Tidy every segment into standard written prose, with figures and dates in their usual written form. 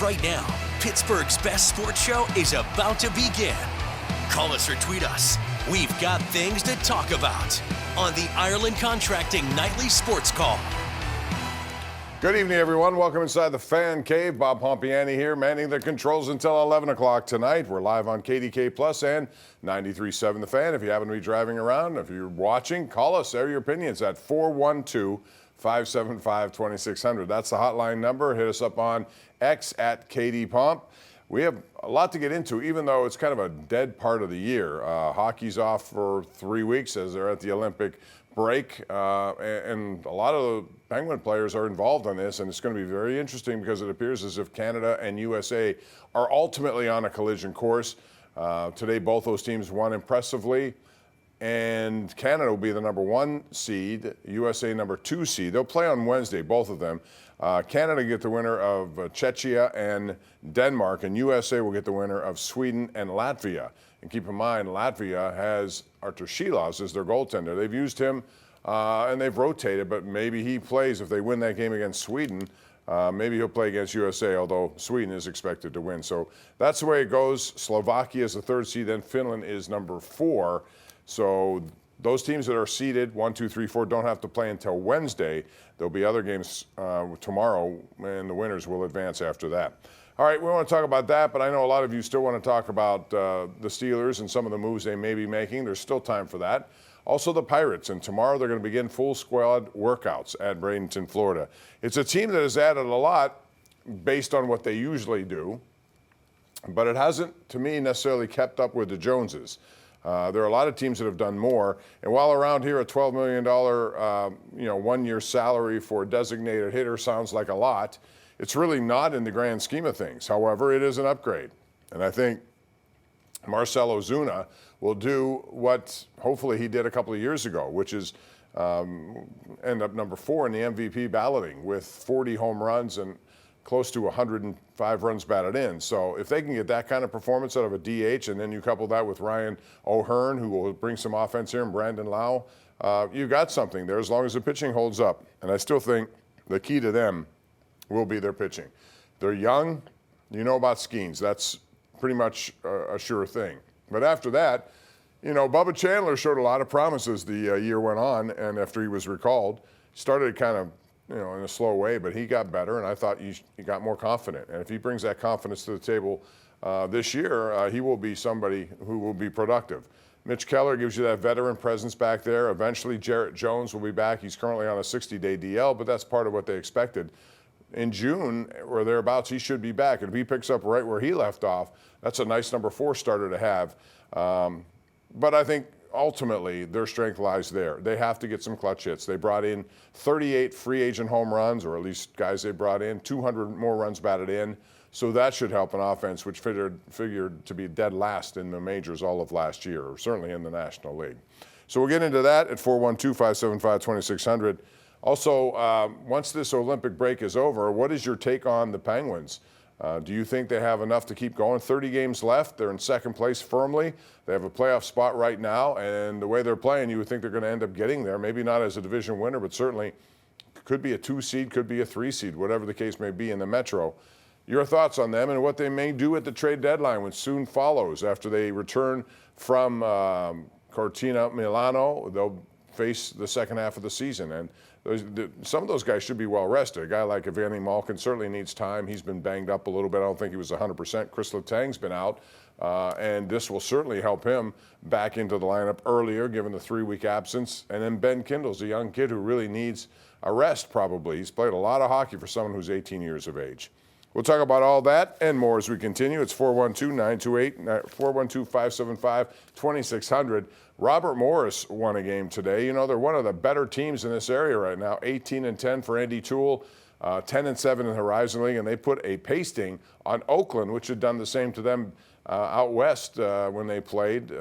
right now. Pittsburgh's best sports show is about to begin. Call us or tweet us. We've got things to talk about on the Ireland Contracting Nightly Sports Call. Good evening, everyone. Welcome inside the Fan Cave. Bob Pompeani here, manning the controls until 11 o'clock tonight. We're live on KDK Plus and 93.7 The Fan. If you happen to be driving around, if you're watching, call us. Share your opinions at 412-575-2600. That's the hotline number. Hit us up on X at KDPomp. We have a lot to get into, even though it's kind of a dead part of the year. Hockey's off for 3 weeks as they're at the Olympic break, and a lot of the Penguin players are involved on this, and it's going to be very interesting because it appears as if Canada and USA are ultimately on a collision course. Today, both those teams won impressively, and Canada will be the number 1 seed, USA number 2 seed. They'll play on Wednesday, both of them. Canada get the winner of Czechia and Denmark, and USA will get the winner of Sweden and Latvia. And keep in mind, Latvia has Artur Šilas as their goaltender. They've used him and they've rotated, but maybe he plays if they win that game against Sweden. Maybe he'll play against USA, although Sweden is expected to win. So that's the way it goes. Slovakia is the 3rd seed, then Finland is number 4. So those teams that are seeded 1, 2, 3, 4 don't have to play until Wednesday. There'll be other games tomorrow, and the winners will advance after that. All right, we want to talk about that, but I know a lot of you still want to talk about the Steelers and some of the moves they may be making. There's still time for that. Also the Pirates, and tomorrow they're going to begin full squad workouts at Bradenton, Florida. It's a team that has added a lot based on what they usually do, but it hasn't, to me, necessarily kept up with the Joneses. There are a lot of teams that have done more, and while around here a $12 million one-year salary for a designated hitter sounds like a lot, it's really not in the grand scheme of things. However, it is an upgrade, and I think Marcell Ozuna will do what hopefully he did a couple of years ago, which is end up number 4 in the MVP balloting with 40 home runs and close to 105 runs batted in. So if they can get that kind of performance out of a DH, and then you couple that with Ryan O'Hearn, who will bring some offense here, and Brandon Lau, you've got something there as long as the pitching holds up. And I still think the key to them will be their pitching. They're young. You know about Skeens. That's pretty much a sure thing. But after that, Bubba Chandler showed a lot of promises the year went on, and after he was recalled, started kind of, in a slow way, but he got better, and I thought he got more confident. And if he brings that confidence to the table this year, he will be somebody who will be productive. Mitch Keller gives you that veteran presence back there. Eventually, Jarrett Jones will be back. He's currently on a 60-day DL, but that's part of what they expected. In June or thereabouts, he should be back. And if he picks up right where he left off, that's a nice number 4 starter to have. But I think ultimately their strength lies there. They have to get some clutch hits. They brought in 38 free agent home runs, or at least guys they brought in, 200 more runs batted in. So that should help an offense which figured to be dead last in the majors all of last year, or certainly in the National League. So we'll get into that at 412-575-2600. Also, once this Olympic break is over, what is your take on the Penguins? Do you think they have enough to keep going? 30 games left. They're in 2nd place firmly. They have a playoff spot right now, and the way they're playing, you would think they're going to end up getting there. Maybe not as a division winner, but certainly could be a 2 seed, could be a 3 seed, whatever the case may be in the Metro. Your thoughts on them and what they may do at the trade deadline, which soon follows after they return from Cortina Milano. They'll face the second half of the season, and some of those guys should be well rested. A guy like Evgeny Malkin certainly needs time. He's been banged up a little bit. I don't think he was 100%. Chris Letang's been out, and this will certainly help him back into the lineup earlier, given the 3-week absence. And then Ben Kindle's a young kid who really needs a rest, probably. He's played a lot of hockey for someone who's 18 years of age. We'll talk about all that and more as we continue. It's 412-575-2600. Robert Morris won a game today. They're one of the better teams in this area right now. 18-10 for Andy Toole, 10-7 in the Horizon League, and they put a pasting on Oakland, which had done the same to them out west when they played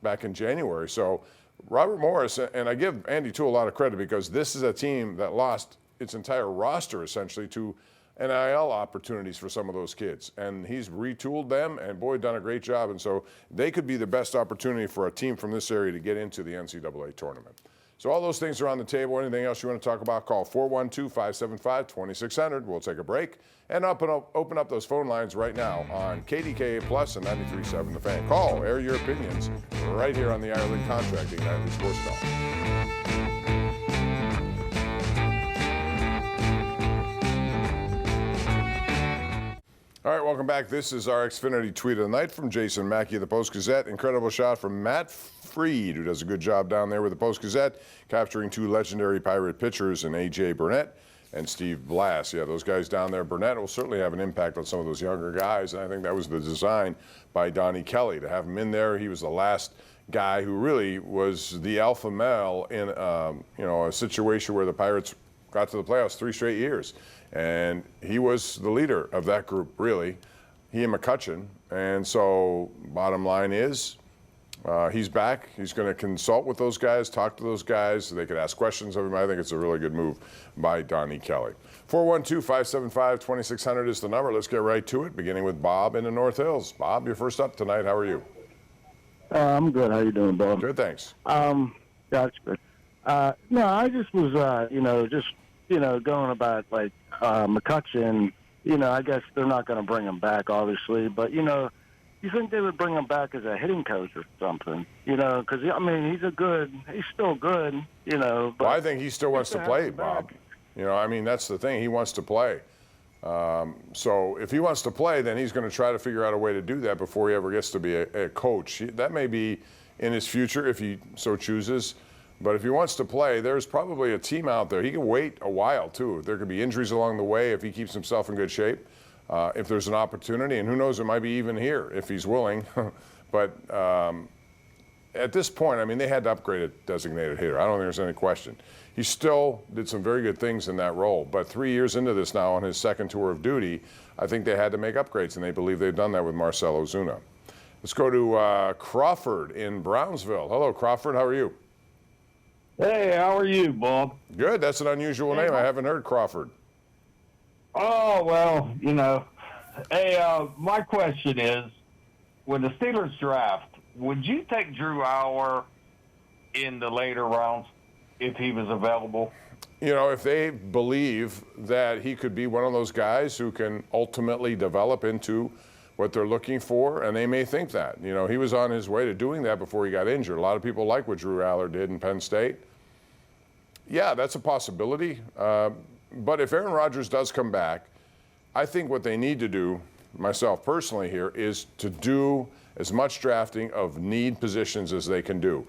back in January. So Robert Morris, and I give Andy Toole a lot of credit because this is a team that lost its entire roster essentially to NIL opportunities for some of those kids. And he's retooled them, and boy, done a great job. And so they could be the best opportunity for a team from this area to get into the NCAA tournament. So all those things are on the table. Anything else you want to talk about, call 412-575-2600. We'll take a break and open up those phone lines right now on KDKA Plus and 93.7 The Fan. Call, air your opinions right here on the Ireland Contracting Nightly Sports Call. All right, welcome back. This is our Xfinity Tweet of the Night from Jason Mackey of the Post-Gazette. Incredible shot from Matt Freed, who does a good job down there with the Post-Gazette, capturing two legendary Pirate pitchers in A.J. Burnett and Steve Blass. Yeah, those guys down there. Burnett will certainly have an impact on some of those younger guys, and I think that was the design by Donnie Kelly to have him in there. He was the last guy who really was the alpha male in a situation where the Pirates got to the playoffs 3 straight years. And he was the leader of that group, really, he and McCutchen. And so bottom line is he's back. He's going to consult with those guys, talk to those guys. They could ask questions of him. I think it's a really good move by Donnie Kelly. 412-575-2600 is the number. Let's get right to it, beginning with Bob in the North Hills. Bob, you're first up tonight. How are you? I'm good. How you doing, Bob? Good, thanks. Yeah, that's good. No, I just was, going about, like, McCutchen. I guess they're not going to bring him back, obviously. But, you think they would bring him back as a hitting coach or something, because, he's still good, But well, I think he still wants to play, Bob. That's the thing. He wants to play. So if he wants to play, then he's going to try to figure out a way to do that before he ever gets to be a coach. That may be in his future if he so chooses. But if he wants to play, there's probably a team out there. He can wait a while, too. There could be injuries along the way if he keeps himself in good shape. If there's an opportunity, and who knows, it might be even here if he's willing. But at this point, they had to upgrade a designated hitter. I don't think there's any question. He still did some very good things in that role. But 3 years into this now, on his second tour of duty, I think they had to make upgrades, and they believe they've done that with Marcell Ozuna. Let's go to Crawford in Brownsville. Hello, Crawford. How are you? Hey, how are you, Bob? Good. That's an unusual name. I haven't heard Crawford. Oh, well, Hey, my question is, when the Steelers draft, would you take Drew Aller in the later rounds if he was available? If they believe that he could be one of those guys who can ultimately develop into what they're looking for, and they may think that. He was on his way to doing that before he got injured. A lot of people like what Drew Aller did in Penn State. Yeah, that's a possibility. But if Aaron Rodgers does come back, I think what they need to do, myself personally here, is to do as much drafting of need positions as they can do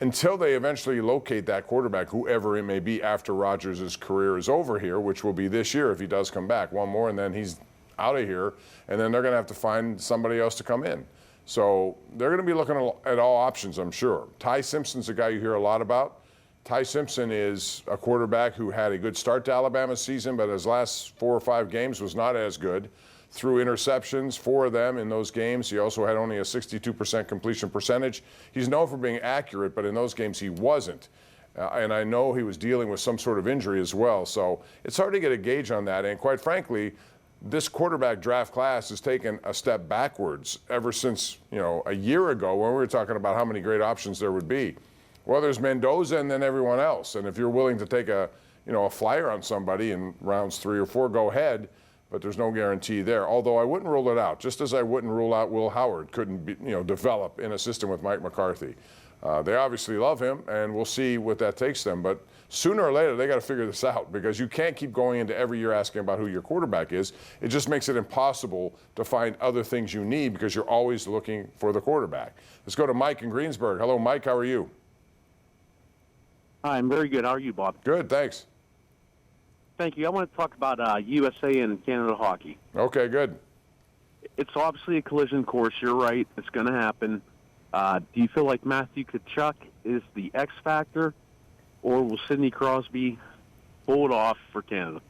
until they eventually locate that quarterback, whoever it may be, after Rodgers' career is over here, which will be this year if he does come back. One more, and then he's out of here, and then they're going to have to find somebody else to come in. So they're going to be looking at all options, I'm sure. Ty Simpson's a guy you hear a lot about. Ty Simpson is a quarterback who had a good start to Alabama's season, but his last 4 or 5 games was not as good. Threw interceptions, 4 of them in those games. He also had only a 62% completion percentage. He's known for being accurate, but in those games he wasn't. And I know he was dealing with some sort of injury as well. So it's hard to get a gauge on that. And quite frankly, this quarterback draft class has taken a step backwards ever since, a year ago when we were talking about how many great options there would be. Well, there's Mendoza and then everyone else. And if you're willing to take a flyer on somebody in rounds 3 or 4, go ahead. But there's no guarantee there. Although I wouldn't rule it out, just as I wouldn't rule out Will Howard couldn't develop in a system with Mike McCarthy. They obviously love him, and we'll see what that takes them. But sooner or later, they got to figure this out because you can't keep going into every year asking about who your quarterback is. It just makes it impossible to find other things you need because you're always looking for the quarterback. Let's go to Mike in Greensburg. Hello, Mike. How are you? Hi, I'm very good. How are you, Bob? Good, thanks. Thank you. I want to talk about USA and Canada hockey. Okay, good. It's obviously a collision course. You're right. It's going to happen. Do you feel like Matthew Tkachuk is the X factor, or will Sidney Crosby pull it off for Canada?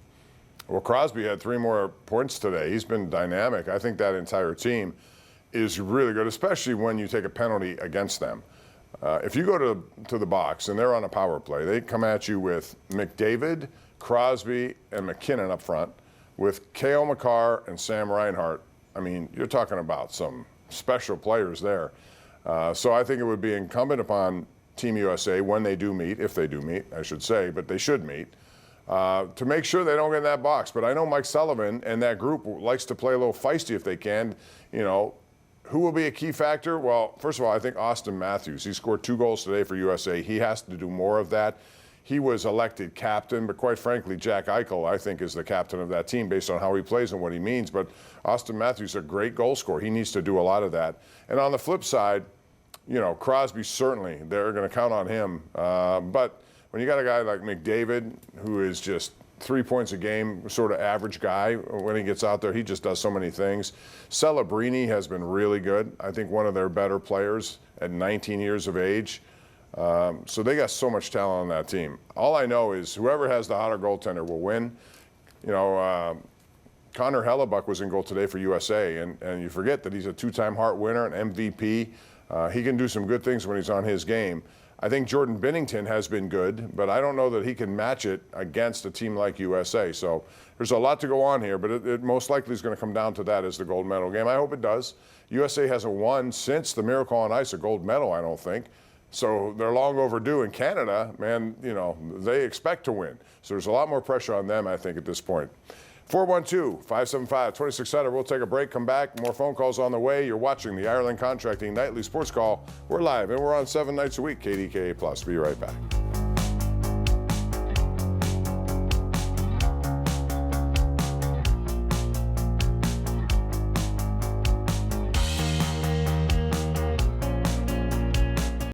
Well, Crosby had 3 more points today. He's been dynamic. I think that entire team is really good, especially when you take a penalty against them. If you go to the box and they're on a power play, they come at you with McDavid, Crosby, and McKinnon up front, with K.O. McCarr and Sam Reinhart. You're talking about some special players there. So I think it would be incumbent upon Team USA when they do meet, if they do meet, I should say, but they should meet, to make sure they don't get in that box. But I know Mike Sullivan and that group likes to play a little feisty if they can. You know, who will be a key factor? Well, first of all, I think Austin Matthews. He scored 2 goals today for USA. He has to do more of that. He was elected captain, but quite frankly, Jack Eichel, I think, is the captain of that team based on how he plays and what he means. But Austin Matthews is a great goal scorer. He needs to do a lot of that. And on the flip side, you know, Crosby, certainly, they're going to count on him. But when you got a guy like McDavid, who is just 3 points a game, sort of average guy, when he gets out there, he just does so many things. Celebrini has been really good. I think one of their better players at 19 years of age. So they got so much talent on that team. All I know is whoever has the hotter goaltender will win. You know, Connor Hellebuck was in goal today for USA, and you forget that he's a 2-time Hart winner, an MVP. He can do some good things when he's on his game. I think Jordan Binnington has been good, but I don't know that he can match it against a team like USA. So there's a lot to go on here, but it most likely is going to come down to that as the gold medal game. I hope it does. USA hasn't won since the Miracle on Ice a gold medal, I don't think. So they're long overdue. In Canada, man, you know, they expect to win. So there's a lot more pressure on them, I think, at this point. 412-575-2600. We'll take a break, come back. More phone calls on the way. You're watching the Ireland Contracting Nightly Sports Call. We're live, and we're on 7 nights a week, KDKA+. Be right back.